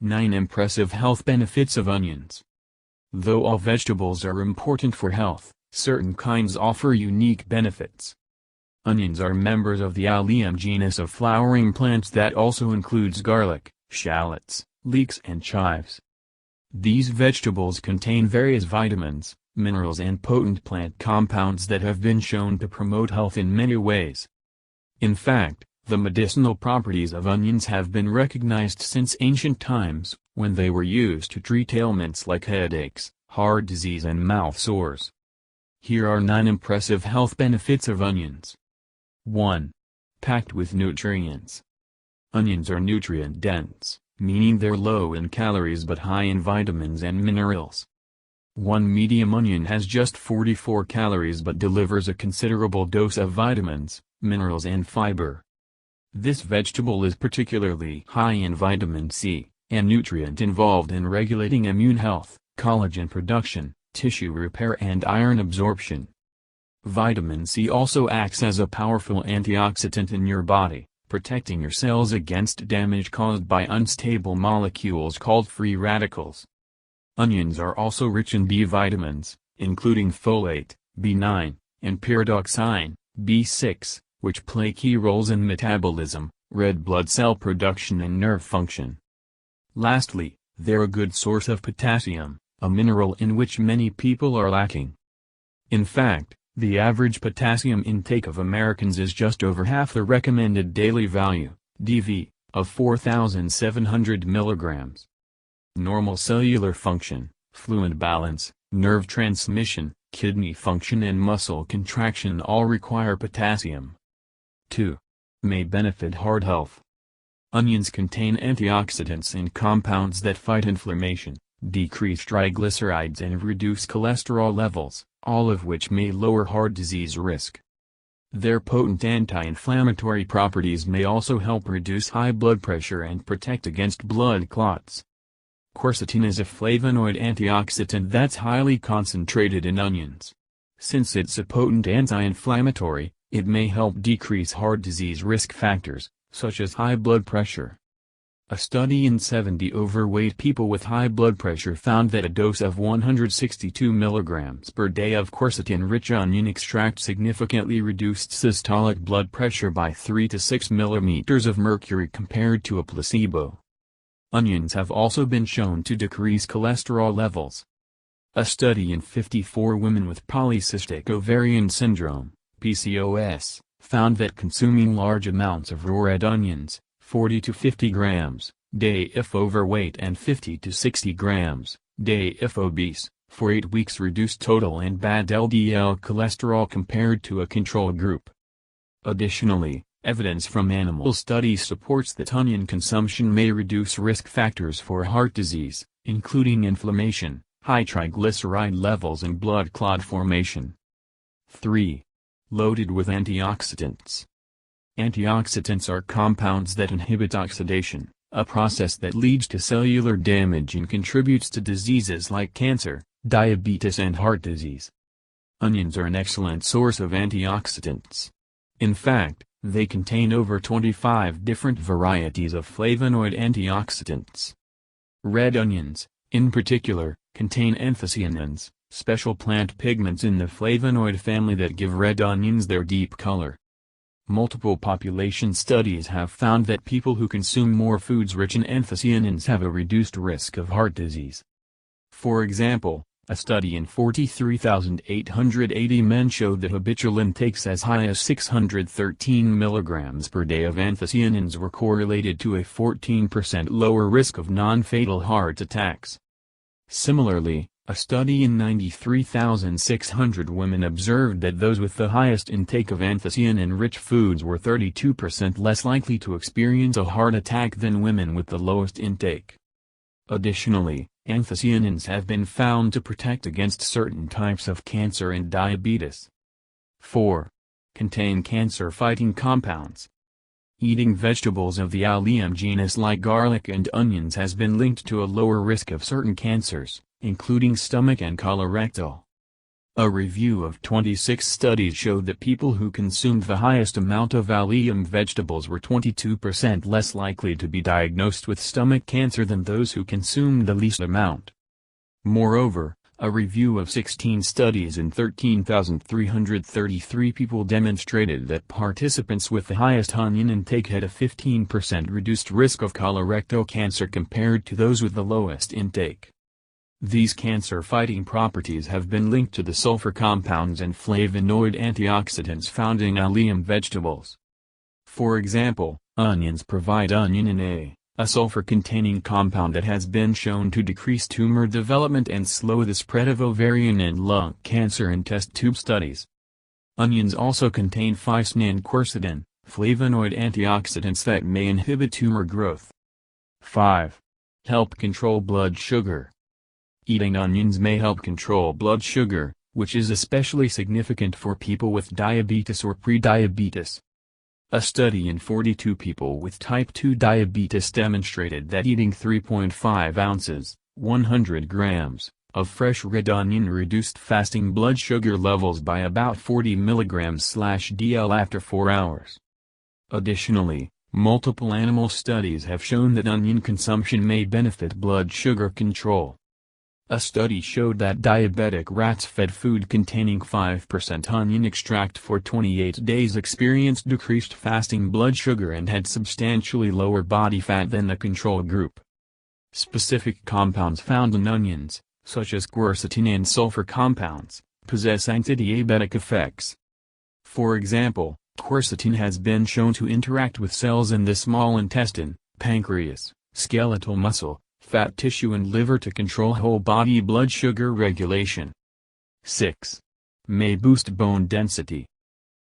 9 Impressive health benefits of onions. Though all vegetables are important for health, certain kinds offer unique benefits. Onions are members of the Allium genus of flowering plants that also includes garlic, shallots, leeks and chives. These vegetables contain various vitamins, minerals and potent plant compounds that have been shown to promote health in many ways. In fact, the medicinal properties of onions have been recognized since ancient times, when they were used to treat ailments like headaches, heart disease and mouth sores. Here are 9 impressive health benefits of onions. 1. Packed with nutrients. Onions are nutrient-dense, meaning they're low in calories but high in vitamins and minerals. One medium onion has just 44 calories but delivers a considerable dose of vitamins, minerals and fiber. This vegetable is particularly high in vitamin C, a nutrient involved in regulating immune health, collagen production, tissue repair and iron absorption. Vitamin C also acts as a powerful antioxidant in your body, protecting your cells against damage caused by unstable molecules called free radicals. Onions are also rich in B vitamins, including folate, B9, and pyridoxine, B6, which play key roles in metabolism, red blood cell production and nerve function. Lastly, they're a good source of potassium, a mineral in which many people are lacking. In fact, the average potassium intake of Americans is just over half the recommended daily value, DV, of 4,700 milligrams. Normal cellular function, fluid balance, nerve transmission, kidney function and muscle contraction all require potassium. 2. May benefit heart health. Onions contain antioxidants and compounds that fight inflammation, decrease triglycerides and reduce cholesterol levels, all of which may lower heart disease risk. Their potent anti-inflammatory properties may also help reduce high blood pressure and protect against blood clots. Quercetin is a flavonoid antioxidant that's highly concentrated in onions. Since it's a potent anti-inflammatory, it may help decrease heart disease risk factors, such as high blood pressure. A study in 70 overweight people with high blood pressure found that a dose of 162 mg per day of quercetin-rich onion extract significantly reduced systolic blood pressure by 3 to 6 mm of mercury compared to a placebo. Onions have also been shown to decrease cholesterol levels. A study in 54 women with polycystic ovarian syndrome, PCOS, found that consuming large amounts of raw red onions, 40 to 50 grams, day if overweight and 50 to 60 grams, day if obese, for 8 weeks reduced total and bad LDL cholesterol compared to a control group. Additionally, evidence from animal studies supports that onion consumption may reduce risk factors for heart disease, including inflammation, high triglyceride levels and blood clot formation. 3. Loaded with antioxidants. Antioxidants are compounds that inhibit oxidation, a process that leads to cellular damage and contributes to diseases like cancer, diabetes and heart disease. Onions are an excellent source of antioxidants. In fact, they contain over 25 different varieties of flavonoid antioxidants. Red onions, in particular, contain anthocyanins, special plant pigments in the flavonoid family that give red onions their deep color. Multiple population studies have found that people who consume more foods rich in anthocyanins have a reduced risk of heart disease. For example, a study in 43,880 men showed that habitual intakes as high as 613 mg per day of anthocyanins were correlated to a 14% lower risk of non-fatal heart attacks. Similarly, a study in 93,600 women observed that those with the highest intake of anthocyanin-rich foods were 32% less likely to experience a heart attack than women with the lowest intake. Additionally, anthocyanins have been found to protect against certain types of cancer and diabetes. 4. Contain cancer-fighting compounds. Eating vegetables of the Allium genus like garlic and onions has been linked to a lower risk of certain cancers, including stomach and colorectal. A review of 26 studies showed that people who consumed the highest amount of allium vegetables were 22% less likely to be diagnosed with stomach cancer than those who consumed the least amount. Moreover, a review of 16 studies in 13,333 people demonstrated that participants with the highest onion intake had a 15% reduced risk of colorectal cancer compared to those with the lowest intake. These cancer-fighting properties have been linked to the sulfur compounds and flavonoid antioxidants found in allium vegetables. For example, onions provide onionin A, a sulfur-containing compound that has been shown to decrease tumor development and slow the spread of ovarian and lung cancer in test tube studies. Onions also contain phycin and quercetin, flavonoid antioxidants that may inhibit tumor growth. 5. Help control blood sugar. Eating onions may help control blood sugar, which is especially significant for people with diabetes or prediabetes. A study in 42 people with type 2 diabetes demonstrated that eating 3.5 ounces, 100 grams, of fresh red onion reduced fasting blood sugar levels by about 40 mg/dl after 4 hours. Additionally, multiple animal studies have shown that onion consumption may benefit blood sugar control. A study showed that diabetic rats fed food containing 5% onion extract for 28 days experienced decreased fasting blood sugar and had substantially lower body fat than the control group. Specific compounds found in onions, such as quercetin and sulfur compounds, possess antidiabetic effects. For example, quercetin has been shown to interact with cells in the small intestine, pancreas, skeletal muscle, fat tissue and liver to control whole body blood sugar regulation. 6. May boost bone density.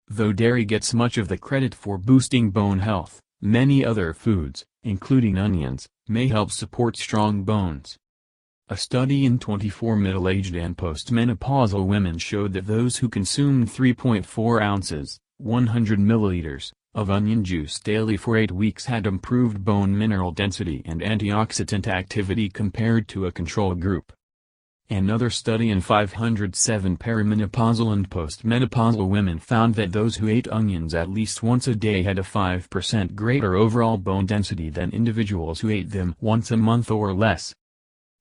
Though dairy gets much of the credit for boosting bone health, many other foods, including onions, may help support strong bones. A study in 24 middle-aged and postmenopausal women showed that those who consumed 3.4 ounces, 100 milliliters, of onion juice daily for 8 weeks had improved bone mineral density and antioxidant activity compared to a control group. Another study in 507 perimenopausal and postmenopausal women found that those who ate onions at least once a day had a 5% greater overall bone density than individuals who ate them once a month or less.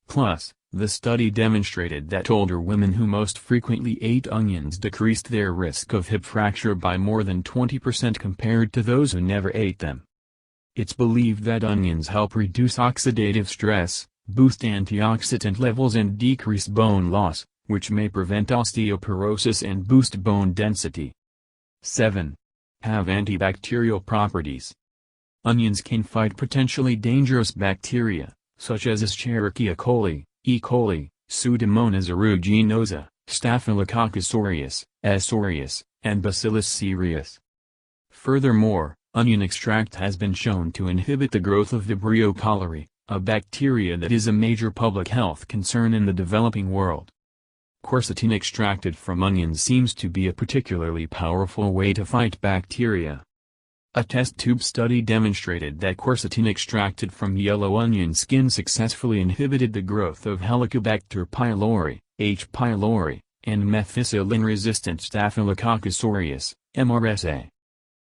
Plus, the study demonstrated that older women who most frequently ate onions decreased their risk of hip fracture by more than 20% compared to those who never ate them. It's believed that onions help reduce oxidative stress, boost antioxidant levels and decrease bone loss, which may prevent osteoporosis and boost bone density. 7. Have antibacterial properties. Onions can fight potentially dangerous bacteria, such as Escherichia coli, E. coli, Pseudomonas aeruginosa, Staphylococcus aureus, S. aureus, and Bacillus cereus. Furthermore, onion extract has been shown to inhibit the growth of Vibrio cholerae, a bacteria that is a major public health concern in the developing world. Quercetin extracted from onions seems to be a particularly powerful way to fight bacteria. A test tube study demonstrated that quercetin extracted from yellow onion skin successfully inhibited the growth of Helicobacter pylori, H. pylori, and methicillin-resistant Staphylococcus aureus, MRSA.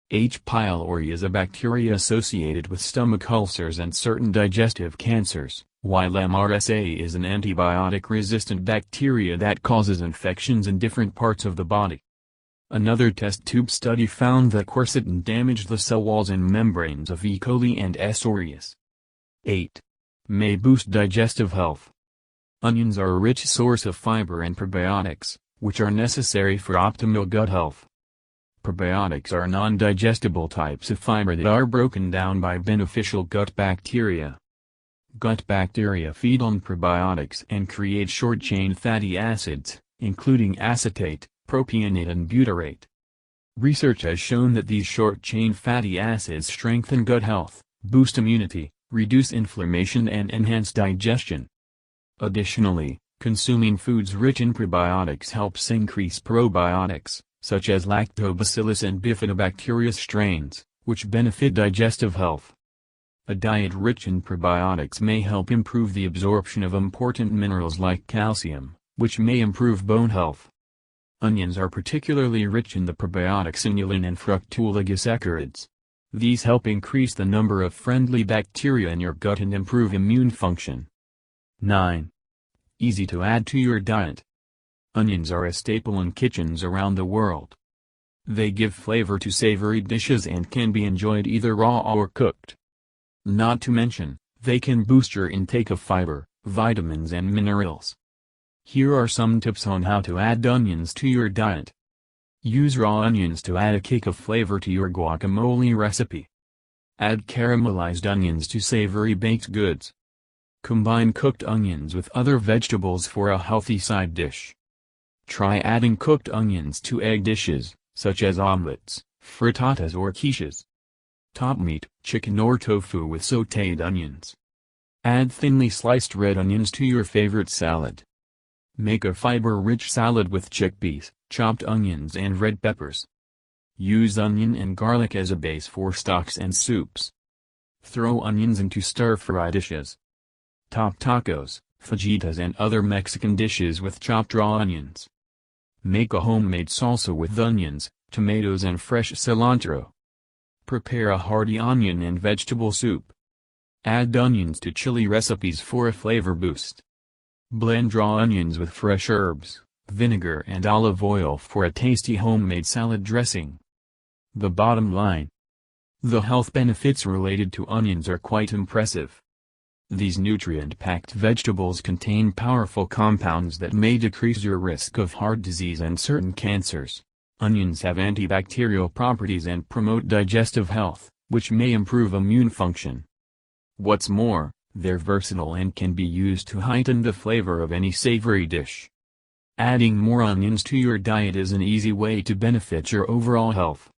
H. pylori is a bacteria associated with stomach ulcers and certain digestive cancers, while MRSA is an antibiotic-resistant bacteria that causes infections in different parts of the body. Another test tube study found that quercetin damaged the cell walls and membranes of E. coli and S. aureus. 8. May boost digestive health. Onions are a rich source of fiber and probiotics, which are necessary for optimal gut health. Probiotics are non-digestible types of fiber that are broken down by beneficial gut bacteria. Gut bacteria feed on probiotics and create short-chain fatty acids, including acetate, propionate and butyrate. Research has shown that these short-chain fatty acids strengthen gut health, boost immunity, reduce inflammation and enhance digestion. Additionally, consuming foods rich in probiotics helps increase probiotics, such as Lactobacillus and Bifidobacterius strains, which benefit digestive health. A diet rich in probiotics may help improve the absorption of important minerals like calcium, which may improve bone health. Onions are particularly rich in the probiotics inulin and fructooligosaccharides. These help increase the number of friendly bacteria in your gut and improve immune function. 9. Easy to add to your diet. Onions are a staple in kitchens around the world. They give flavor to savory dishes and can be enjoyed either raw or cooked. Not to mention, they can boost your intake of fiber, vitamins and minerals. Here are some tips on how to add onions to your diet. Use raw onions to add a kick of flavor to your guacamole recipe. Add caramelized onions to savory baked goods. Combine cooked onions with other vegetables for a healthy side dish. Try adding cooked onions to egg dishes, such as omelets, frittatas or quiches. Top meat, chicken or tofu with sautéed onions. Add thinly sliced red onions to your favorite salad. Make a fiber-rich salad with chickpeas, chopped onions and red peppers. Use onion and garlic as a base for stocks and soups. Throw onions into stir-fry dishes. Top tacos, fajitas and other Mexican dishes with chopped raw onions. Make a homemade salsa with onions, tomatoes and fresh cilantro. Prepare a hearty onion and vegetable soup. Add onions to chili recipes for a flavor boost. Blend raw onions with fresh herbs, vinegar and olive oil for a tasty homemade salad dressing. The bottom line. The health benefits related to onions are quite impressive. These nutrient-packed vegetables contain powerful compounds that may decrease your risk of heart disease and certain cancers. Onions have antibacterial properties and promote digestive health, which may improve immune function. What's more, they're versatile and can be used to heighten the flavor of any savory dish. Adding more onions to your diet is an easy way to benefit your overall health.